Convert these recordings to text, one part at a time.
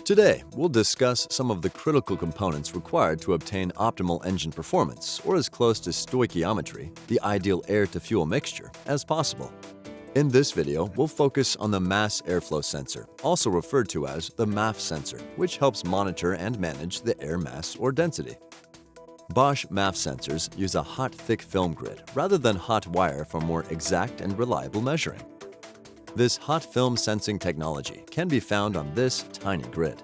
Today, we'll discuss some of the critical components required to obtain optimal engine performance, or as close to stoichiometry, the ideal air-to-fuel mixture, as possible. In this video, we'll focus on the mass airflow sensor, also referred to as the MAF sensor, which helps monitor and manage the air mass or density. Bosch MAF sensors use a hot, thick film grid rather than hot wire for more exact and reliable measuring. This hot film sensing technology can be found on this tiny grid.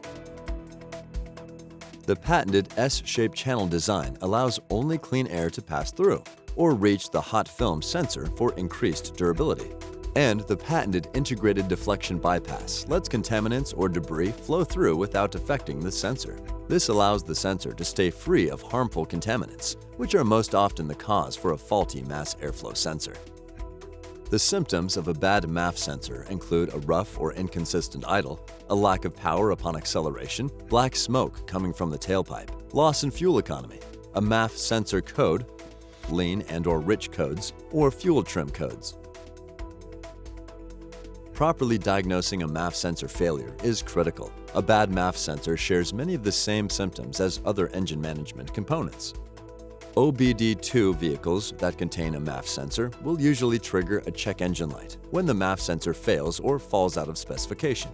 The patented S-shaped channel design allows only clean air to pass through or reach the hot film sensor for increased durability. And the patented integrated deflection bypass lets contaminants or debris flow through without affecting the sensor. This allows the sensor to stay free of harmful contaminants, which are most often the cause for a faulty mass airflow sensor. The symptoms of a bad MAF sensor include a rough or inconsistent idle, a lack of power upon acceleration, black smoke coming from the tailpipe, loss in fuel economy, a MAF sensor code, lean and/or rich codes, or fuel trim codes. Properly diagnosing a MAF sensor failure is critical. A bad MAF sensor shares many of the same symptoms as other engine management components. OBD2 vehicles that contain a MAF sensor will usually trigger a check engine light when the MAF sensor fails or falls out of specification.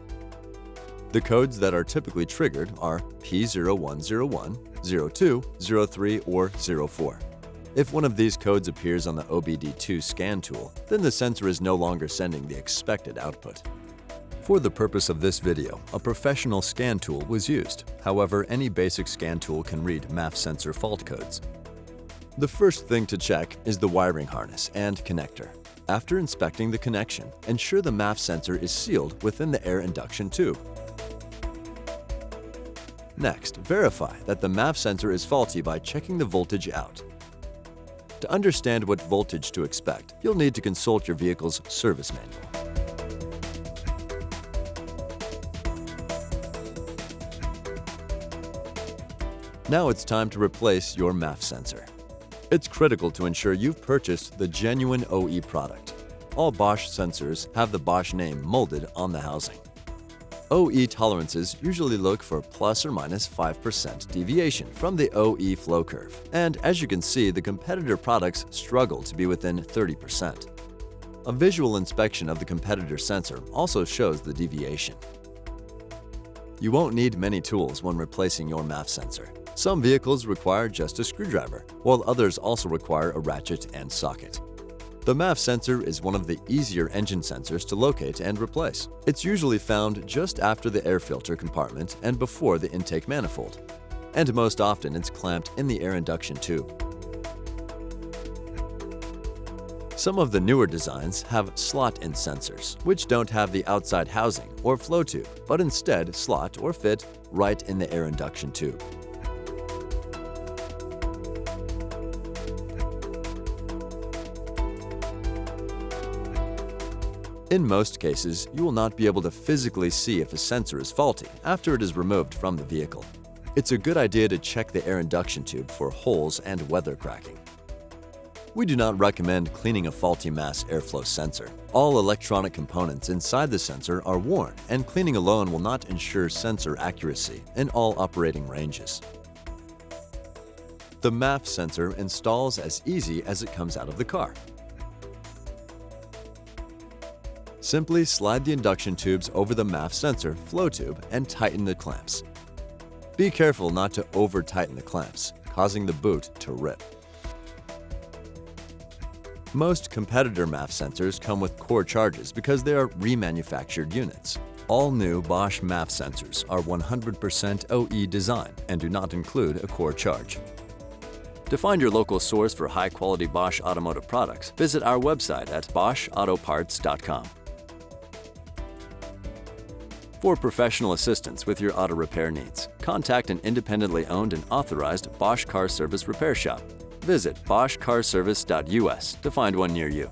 The codes that are typically triggered are P0101, 02, 03, or 04. If one of these codes appears on the OBD2 scan tool, then the sensor is no longer sending the expected output. For the purpose of this video, a professional scan tool was used. However, any basic scan tool can read MAF sensor fault codes. The first thing to check is the wiring harness and connector. After inspecting the connection, ensure the MAF sensor is sealed within the air induction tube. Next, verify that the MAF sensor is faulty by checking the voltage out. To understand what voltage to expect, you'll need to consult your vehicle's service manual. Now it's time to replace your MAF sensor. It's critical to ensure you've purchased the genuine OE product. All Bosch sensors have the Bosch name molded on the housing. OE tolerances usually look for plus or minus 5% deviation from the OE flow curve, and as you can see, the competitor products struggle to be within 30%. A visual inspection of the competitor sensor also shows the deviation. You won't need many tools when replacing your MAF sensor. Some vehicles require just a screwdriver, while others also require a ratchet and socket. The MAF sensor is one of the easier engine sensors to locate and replace. It's usually found just after the air filter compartment and before the intake manifold. And most often it's clamped in the air induction tube. Some of the newer designs have slot-in sensors, which don't have the outside housing or flow tube, but instead slot or fit right in the air induction tube. In most cases, you will not be able to physically see if a sensor is faulty after it is removed from the vehicle. It's a good idea to check the air induction tube for holes and weather cracking. We do not recommend cleaning a faulty mass airflow sensor. All electronic components inside the sensor are worn, and cleaning alone will not ensure sensor accuracy in all operating ranges. The MAF sensor installs as easy as it comes out of the car. Simply slide the induction tubes over the MAF sensor flow tube and tighten the clamps. Be careful not to over-tighten the clamps, causing the boot to rip. Most competitor MAF sensors come with core charges because they are remanufactured units. All new Bosch MAF sensors are 100% OE design and do not include a core charge. To find your local source for high-quality Bosch automotive products, visit our website at boschautoparts.com. For professional assistance with your auto repair needs, contact an independently owned and authorized Bosch Car Service repair shop. Visit boschcarservice.us to find one near you.